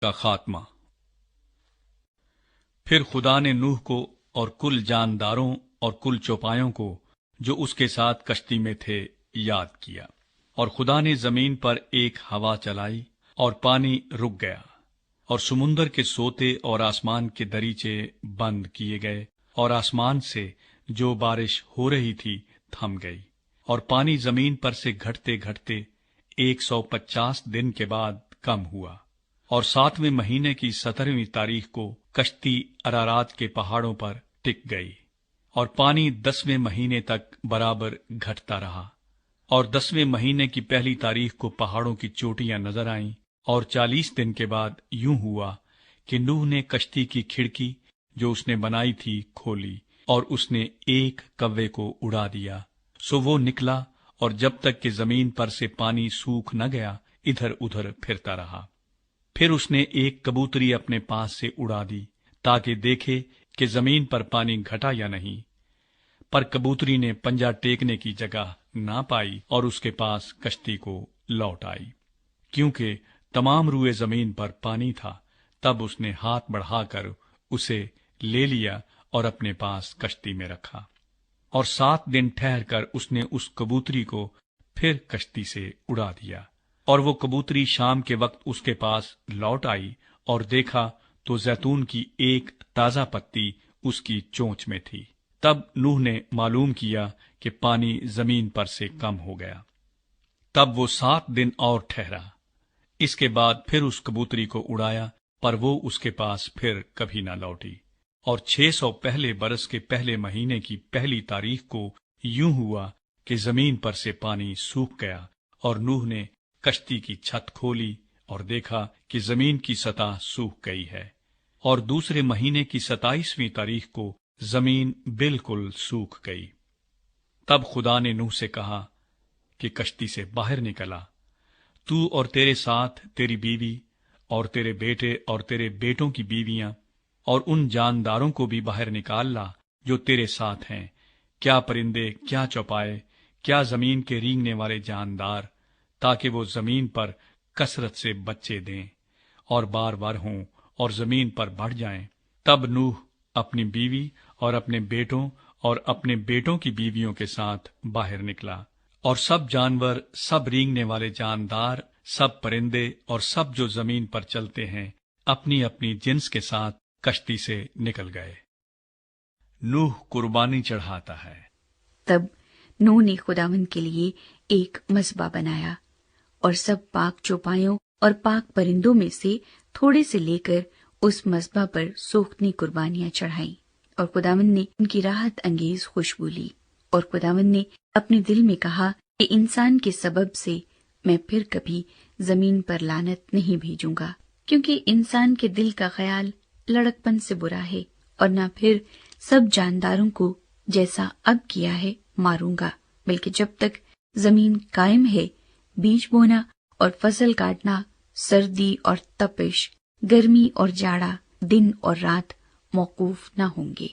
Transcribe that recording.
کا خاتمہ۔ پھر خدا نے نوح کو اور کل جانداروں اور کل چوپایوں کو جو اس کے ساتھ کشتی میں تھے یاد کیا، اور خدا نے زمین پر ایک ہوا چلائی اور پانی رک گیا، اور سمندر کے سوتے اور آسمان کے دریچے بند کیے گئے، اور آسمان سے جو بارش ہو رہی تھی تھم گئی، اور پانی زمین پر سے گھٹتے گھٹتے 150 دن کے بعد کم ہوا، اور 7ویں مہینے کی 17ویں تاریخ کو کشتی ارارات کے پہاڑوں پر ٹک گئی، اور پانی 10ویں مہینے تک برابر گھٹتا رہا، اور 10ویں مہینے کی پہلی تاریخ کو پہاڑوں کی چوٹیاں نظر آئیں، اور 40 دن کے بعد یوں ہوا کہ نوح نے کشتی کی کھڑکی جو اس نے بنائی تھی کھولی، اور اس نے ایک کوے کو اڑا دیا، سو وہ نکلا، اور جب تک کہ زمین پر سے پانی سوکھ نہ گیا ادھر ادھر پھرتا رہا۔ پھر اس نے ایک کبوتری اپنے پاس سے اڑا دی تاکہ دیکھے کہ زمین پر پانی گھٹا یا نہیں، پر کبوتری نے پنجہ ٹیکنے کی جگہ نہ پائی اور اس کے پاس کشتی کو لوٹ آئی، کیونکہ تمام روئے زمین پر پانی تھا۔ تب اس نے ہاتھ بڑھا کر اسے لے لیا اور اپنے پاس کشتی میں رکھا، اور 7 دن ٹھہر کر اس نے اس کبوتری کو پھر کشتی سے اڑا دیا، اور وہ کبوتری شام کے وقت اس کے پاس لوٹ آئی، اور دیکھا تو زیتون کی ایک تازہ پتی اس کی چونچ میں تھی۔ تب نوح نے معلوم کیا کہ پانی زمین پر سے کم ہو گیا۔ تب وہ 7 دن اور ٹھہرا، اس کے بعد پھر اس کبوتری کو اڑایا، پر وہ اس کے پاس پھر کبھی نہ لوٹی۔ اور 600 پہلے برس کے پہلے مہینے کی پہلی تاریخ کو یوں ہوا کہ زمین پر سے پانی سوکھ گیا، اور نوح نے کشتی کی چھت کھولی اور دیکھا کہ زمین کی سطح سوکھ گئی ہے، اور دوسرے مہینے کی 27ویں تاریخ کو زمین بالکل سوکھ گئی۔ تب خدا نے نوح سے کہا کہ کشتی سے باہر نکلا، تو اور تیرے ساتھ تیری بیوی اور تیرے بیٹے اور تیرے بیٹوں کی بیویاں اور ان جانداروں کو بھی باہر نکال لا جو تیرے ساتھ ہیں، کیا پرندے، کیا چوپائے، کیا زمین کے رینگنے والے جاندار، تاکہ وہ زمین پر کثرت سے بچے دیں اور بار بار ہوں اور زمین پر بڑھ جائیں۔ تب نوح اپنی بیوی اور اپنے بیٹوں اور اپنے بیٹوں کی بیویوں کے ساتھ باہر نکلا، اور سب جانور، سب رینگنے والے جاندار، سب پرندے اور سب جو زمین پر چلتے ہیں اپنی اپنی جنس کے ساتھ کشتی سے نکل گئے۔ نوح قربانی چڑھاتا ہے۔ تب نوح نے خداوند کے لیے ایک مذبح بنایا، اور سب پاک چوپایوں اور پاک پرندوں میں سے تھوڑے سے لے کر اس مذبح پر سوختنی قربانیاں چڑھائیں، اور خداوند نے ان کی راحت انگیز خوشبو لی۔ اور خداوند نے اپنے دل میں کہا کہ انسان کے سبب سے میں پھر کبھی زمین پر لعنت نہیں بھیجوں گا، کیونکہ انسان کے دل کا خیال لڑکپن سے برا ہے، اور نہ پھر سب جانداروں کو جیسا اب کیا ہے ماروں گا، بلکہ جب تک زمین قائم ہے بیج بونا اور فصل کاٹنا، سردی اور تپش، گرمی اور جاڑا، دن اور رات موقوف نہ ہوں گے۔